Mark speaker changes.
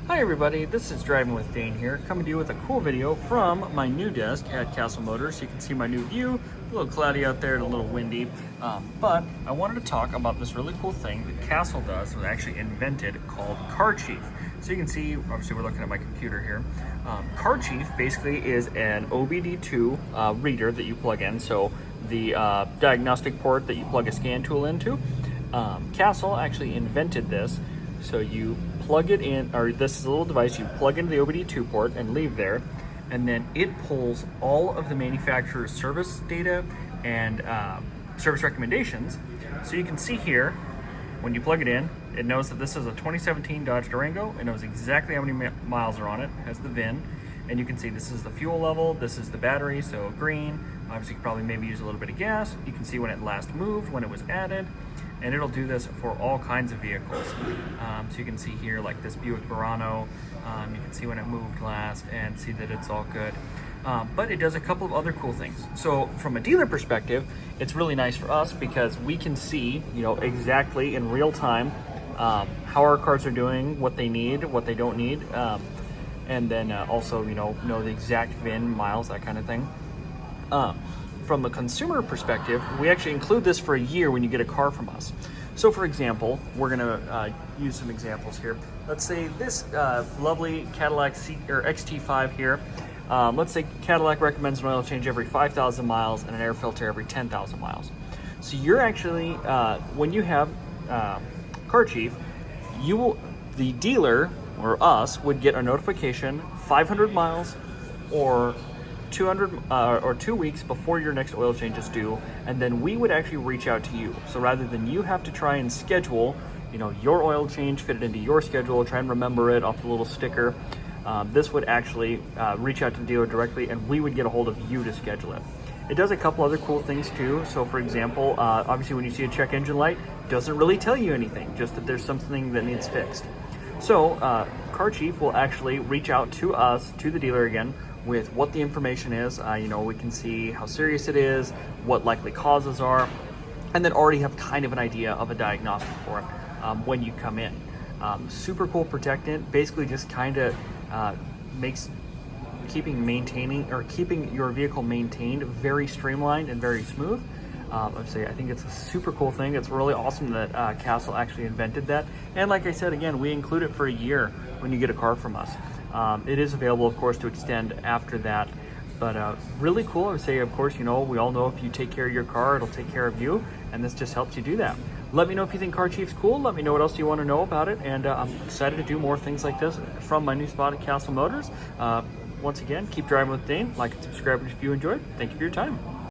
Speaker 1: Hi everybody, this is Driving with Dane here, coming to you with a cool video from my new desk at Cassill Motors. You can see my new view, a little cloudy out there and a little windy, but I wanted to talk about this really cool thing that Cassill does, was actually invented, called CarChief. So you can see, obviously we're looking at my computer here. CarChief basically is an OBD2 reader that you plug in, so the diagnostic port that you plug a scan tool into. Cassill actually invented this. So you plug it in, or this is a little device you plug into the OBD2 port and leave there, and then it pulls all of the manufacturer's service data and service recommendations. So you can see here, when you plug it in, it knows that this is a 2017 Dodge Durango. It knows exactly how many miles are on it, has the VIN, and you can see this is the fuel level, this is the battery, so green. Obviously you could probably maybe use a little bit of gas. You can see when it last moved, when it was added, and it'll do this for all kinds of vehicles. So you can see here, like this Buick Verano, you can see when it moved last and see that it's all good. But it does a couple of other cool things. So from a dealer perspective, it's really nice for us because we can see, exactly in real time how our cars are doing, what they need, what they don't need, and then also, know the exact VIN, miles, that kind of thing. From a consumer perspective, we actually include this for a year when you get a car from us. So for example, we're gonna use some examples here. Let's say this lovely Cadillac XT5 here. Let's say Cadillac recommends an oil change every 5,000 miles and an air filter every 10,000 miles. So you're actually, when you have CarChief, the dealer or us would get a notification 500 miles or 200 or 2 weeks before your next oil change is due, and then we would actually reach out to you. So rather than you have to try and schedule, your oil change, fit it into your schedule, try and remember it off the little sticker, this would actually reach out to the dealer directly, and we would get a hold of you to schedule it. It does a couple other cool things too. So for example, obviously when you see a check engine light, it doesn't really tell you anything, just that there's something that needs fixed. So CarChief will actually reach out to us, to the dealer again, with what the information is. We can see how serious it is, what likely causes are, and then already have kind of an idea of a diagnostic for it when you come in. Super cool protectant, basically just kind of makes keeping your vehicle maintained very streamlined and very smooth. I think it's a super cool thing. It's really awesome that Cassill actually invented that. And like I said, again, we include it for a year when you get a car from us. It is available, of course, to extend after that. But really cool. I would say, of course, we all know if you take care of your car, it'll take care of you. And this just helps you do that. Let me know if you think CarChief's cool. Let me know what else you want to know about it. And I'm excited to do more things like this from my new spot at Cassill Motors. Once again, keep driving with Dane. Like and subscribe if you enjoyed. Thank you for your time.